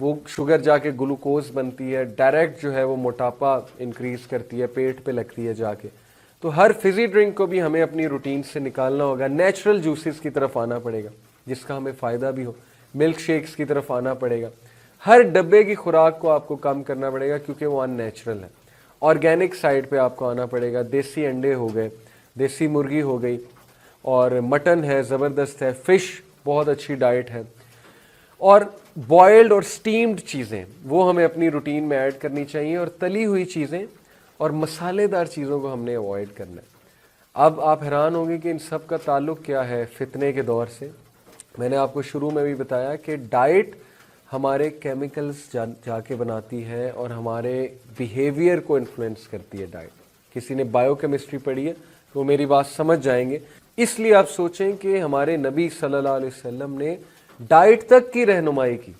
وہ شوگر جا کے گلوکوز بنتی ہے, ڈائریکٹ جو ہے وہ موٹاپا انکریز کرتی ہے, پیٹ پہ لگتی ہے جا کے. تو ہر فزی ڈرنک کو بھی ہمیں اپنی روٹین سے نکالنا ہوگا, نیچرل جوسز کی طرف آنا پڑے گا جس کا ہمیں فائدہ بھی ہو, ملک شیکس کی طرف آنا پڑے گا. ہر ڈبے کی خوراک کو آپ کو کم کرنا پڑے گا کیونکہ وہ ان نیچرل ہے. آرگینک سائڈ پہ آپ کو آنا پڑے گا, دیسی انڈے ہو گئے, دیسی مرغی ہو گئی, اور مٹن ہے, زبردست ہے, فش بہت اچھی ڈائٹ ہے, اور بوائلڈ اور سٹیمڈ چیزیں وہ ہمیں اپنی روٹین میں ایڈ کرنی چاہیے, اور تلی ہوئی چیزیں اور مسالے دار چیزوں کو ہم نے اوائڈ کرنا ہے. اب آپ حیران ہوں گے کہ ان سب کا تعلق کیا ہے فتنے کے دور سے. میں نے آپ کو شروع میں بھی بتایا کہ ڈائٹ ہمارے کیمیکلز جا کے بناتی ہے اور ہمارے بیہیویئر کو انفلوئنس کرتی ہے ڈائٹ. کسی نے بایو کیمسٹری پڑھی ہے تو میری بات سمجھ جائیں گے. اس لیے آپ سوچیں کہ ہمارے نبی صلی اللہ علیہ وسلم نے ڈائٹ تک کی رہنمائی کی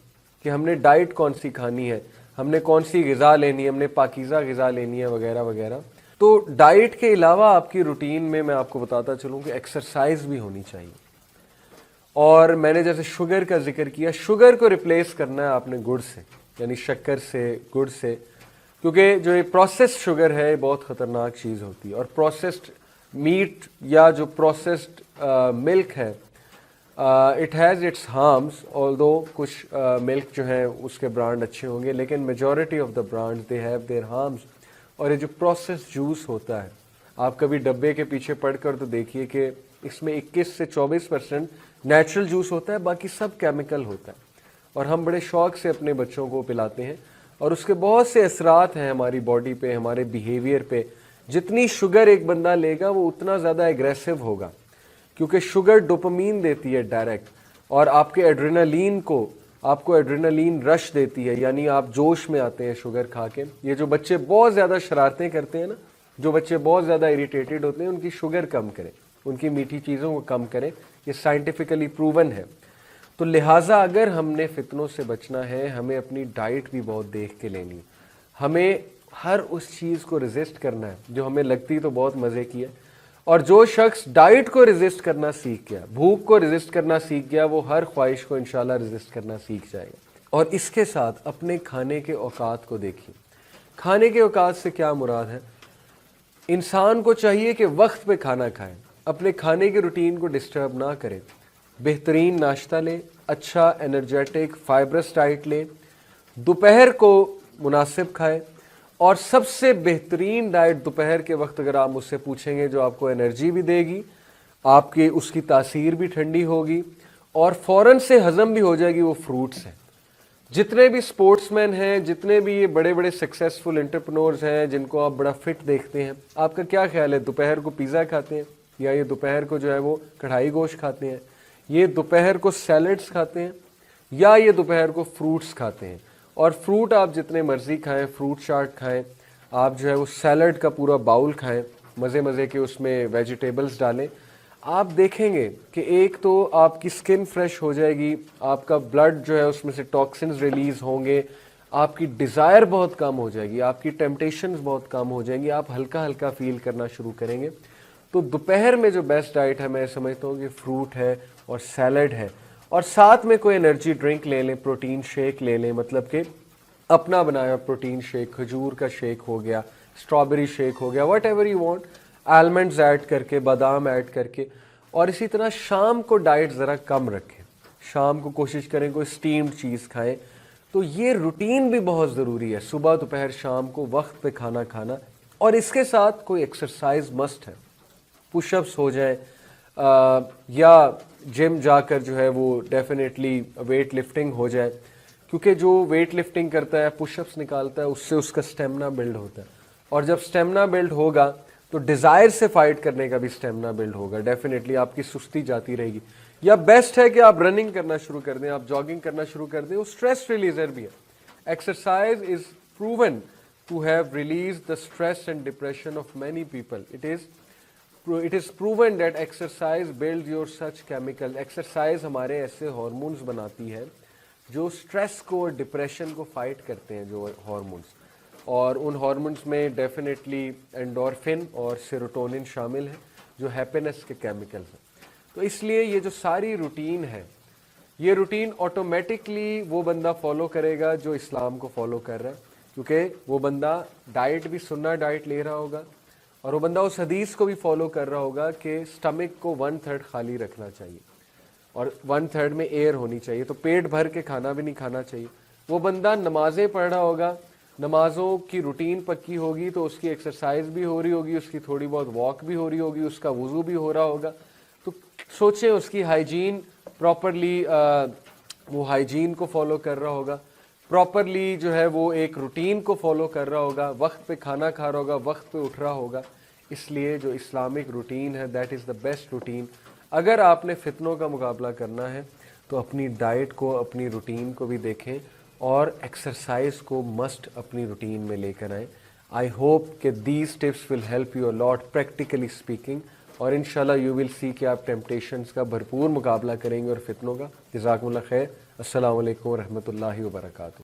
کہ ہم نے ڈائٹ کون سی کھانی ہے, ہم نے کون سی غذا لینی ہے, ہم نے پاکیزہ غذا لینی ہے وغیرہ وغیرہ. تو ڈائٹ کے علاوہ آپ کی روٹین میں آپ کو بتاتا چلوں کہ ایکسرسائز بھی ہونی چاہیے. اور میں نے جیسے شوگر کا ذکر کیا, شوگر کو ریپلیس کرنا ہے آپ نے گڑ سے, یعنی شکر سے, گڑ سے, کیونکہ جو یہ پروسیسڈ شوگر ہے بہت خطرناک چیز ہوتی ہے. اور پروسیسڈ میٹ یا جو پروسیسڈ ملک ہے, اٹ ہیز اٹس ہارمس, آلدو کچھ ملک جو ہیں اس کے برانڈ اچھے ہوں گے, لیکن majority of the brand they have their harms. اور یہ جو پروسیس جوس ہوتا ہے, آپ کبھی ڈبے کے پیچھے پڑھ کر تو دیکھیے کہ اس میں 21 سے 24% نیچرل جوس ہوتا ہے, باقی سب کیمیکل ہوتا ہے. اور ہم بڑے شوق سے اپنے بچوں کو پلاتے ہیں, اور اس کے بہت سے اثرات ہیں ہماری باڈی پہ, ہمارے بیہیویئر پہ. جتنی شوگر ایک بندہ لے گا وہ اتنا زیادہ ایگریسو ہوگا, کیونکہ شوگر ڈوپامین دیتی ہے ڈائریکٹ, اور آپ کے آپ کو ایڈرینالین رش دیتی ہے, یعنی آپ جوش میں آتے ہیں شوگر کھا کے. یہ جو بچے بہت زیادہ شرارتیں کرتے ہیں نا, جو بچے بہت زیادہ اریٹیٹڈ ہوتے ہیں, ان کی شوگر کم کریں, ان کی میٹھی چیزوں کو کم کریں, یہ سائنٹیفکلی پروون ہے. تو لہٰذا اگر ہم نے فتنوں سے بچنا ہے, ہمیں اپنی ڈائٹ بھی بہت دیکھ کے لینی ہے. ہمیں ہر اس چیز کو ریزسٹ کرنا ہے جو ہمیں لگتی تو بہت مزے کی ہے. اور جو شخص ڈائٹ کو ریزسٹ کرنا سیکھ گیا, بھوک کو ریزسٹ کرنا سیکھ گیا, وہ ہر خواہش کو انشاءاللہ ریزسٹ کرنا سیکھ جائے گا. اور اس کے ساتھ اپنے کھانے کے اوقات کو دیکھیے. کھانے کے اوقات سے کیا مراد ہے؟ انسان کو چاہیے کہ وقت پہ کھانا کھائے, اپنے کھانے کی روٹین کو ڈسٹرب نہ کرے, بہترین ناشتہ لے, اچھا انرجیٹک فائبرس ڈائٹ لے, دوپہر کو مناسب کھائے. اور سب سے بہترین ڈائٹ دوپہر کے وقت اگر آپ مجھ سے پوچھیں گے, جو آپ کو انرجی بھی دے گی, آپ کی اس کی تاثیر بھی ٹھنڈی ہوگی اور فوراً سے ہضم بھی ہو جائے گی, وہ فروٹس ہیں. جتنے بھی سپورٹس مین ہیں, جتنے بھی یہ بڑے بڑے سکسیسفل انٹرپرنورز ہیں جن کو آپ بڑا فٹ دیکھتے ہیں, آپ کا کیا خیال ہے, دوپہر کو پیزا کھاتے ہیں, یا یہ دوپہر کو جو ہے وہ کڑھائی گوشت کھاتے ہیں, یہ دوپہر کو سیلڈز کھاتے ہیں, یا یہ دوپہر کو فروٹس کھاتے ہیں؟ اور فروٹ آپ جتنے مرضی کھائیں, فروٹ چاٹ کھائیں, آپ جو ہے وہ سیلڈ کا پورا باؤل کھائیں, مزے مزے کے اس میں ویجیٹیبلز ڈالیں. آپ دیکھیں گے کہ ایک تو آپ کی سکن فریش ہو جائے گی, آپ کا بلڈ جو ہے اس میں سے ٹاکسنز ریلیز ہوں گے, آپ کی ڈیزائر بہت کم ہو جائے گی, آپ کی ٹیمپٹیشنز بہت کم ہو جائیں گی, آپ ہلکا ہلکا فیل کرنا شروع کریں گے. تو دوپہر میں جو بیسٹ ڈائٹ ہے میں سمجھتا ہوں کہ فروٹ ہے اور سیلڈ ہے, اور ساتھ میں کوئی انرجی ڈرنک لے لیں, پروٹین شیک لے لیں, مطلب کہ اپنا بنایا پروٹین شیک, کھجور کا شیک ہو گیا, اسٹرابیری شیک ہو گیا, whatever you want, almonds add کر کے, بادام ایڈ کر کے. اور اسی طرح شام کو ڈائٹ ذرا کم رکھیں, شام کو کوشش کریں کوئی اسٹیمڈ چیز کھائیں. تو یہ روٹین بھی بہت ضروری ہے, صبح دوپہر شام کو وقت پہ کھانا کھانا. اور اس کے ساتھ کوئی ایکسرسائز مسٹ ہے, پش اپس ہو جائیں, یا جم جا کر جو ہے وہ ڈیفینیٹلی ویٹ لفٹنگ ہو جائے, کیونکہ جو ویٹ لفٹنگ کرتا ہے, پش اپس نکالتا ہے, اس سے اس کا سٹیمنا بلڈ ہوتا ہے. اور جب سٹیمنا بلڈ ہوگا تو ڈیزائر سے فائٹ کرنے کا بھی سٹیمنا بلڈ ہوگا, ڈیفینیٹلی آپ کی سستی جاتی رہے گی. یا بیسٹ ہے کہ آپ رننگ کرنا شروع کر دیں, آپ جاگنگ کرنا شروع کر دیں, وہ اسٹریس ریلیزر بھی ہے. Exercise is proven to have release the stress and depression of many people. It is proven that exercise builds your such chemical. Exercise ہمارے ایسے ہارمونز بناتی ہے جو سٹریس کو اور ڈپریشن کو فائٹ کرتے ہیں, جو ہارمونز. اور ان ہارمونز میں ڈیفینیٹلی اینڈورفن اور سیروٹونن شامل ہیں جو ہیپینس کے کیمیکلز ہیں. تو اس لیے یہ جو ساری روٹین ہے, یہ روٹین آٹومیٹکلی وہ بندہ فالو کرے گا جو اسلام کو فالو کر رہا ہے، کیونکہ وہ بندہ ڈائٹ بھی سننا ڈائٹ لے رہا ہوگا، اور وہ بندہ اس حدیث کو بھی فالو کر رہا ہوگا کہ سٹمک کو 1/3 خالی رکھنا چاہیے اور 1/3 میں ایئر ہونی چاہیے، تو پیٹ بھر کے کھانا بھی نہیں کھانا چاہیے۔ وہ بندہ نمازیں پڑھ رہا ہوگا، نمازوں کی روٹین پکی ہوگی تو اس کی ایکسرسائز بھی ہو رہی ہوگی، اس کی تھوڑی بہت واک بھی ہو رہی ہوگی، اس کا وضو بھی ہو رہا ہوگا، تو سوچیں اس کی ہائیجین پراپرلی، وہ ہائیجین کو فالو کر رہا ہوگا، پراپرلی جو ہے وہ ایک روٹین کو فالو کر رہا ہوگا، وقت پہ کھانا کھا رہا ہوگا، وقت پہ اٹھ رہا ہوگا۔ اس لیے جو اسلامک روٹین ہے that is the best routine. اگر آپ نے فتنوں کا مقابلہ کرنا ہے تو اپنی ڈائٹ کو، اپنی روٹین کو بھی دیکھیں اور ایکسرسائز کو مسٹ اپنی روٹین میں لے کر آئیں۔ آئی ہوپ کہ these tips will help you allot practically speaking, اور انشاءاللہ یو ول سی کہ آپ ٹیمپٹیشنز کا بھرپور مقابلہ کریں گے اور فتنوں کا۔ جزاکم اللہ خیر۔ السلام علیکم ورحمۃ اللہ وبرکاتہ۔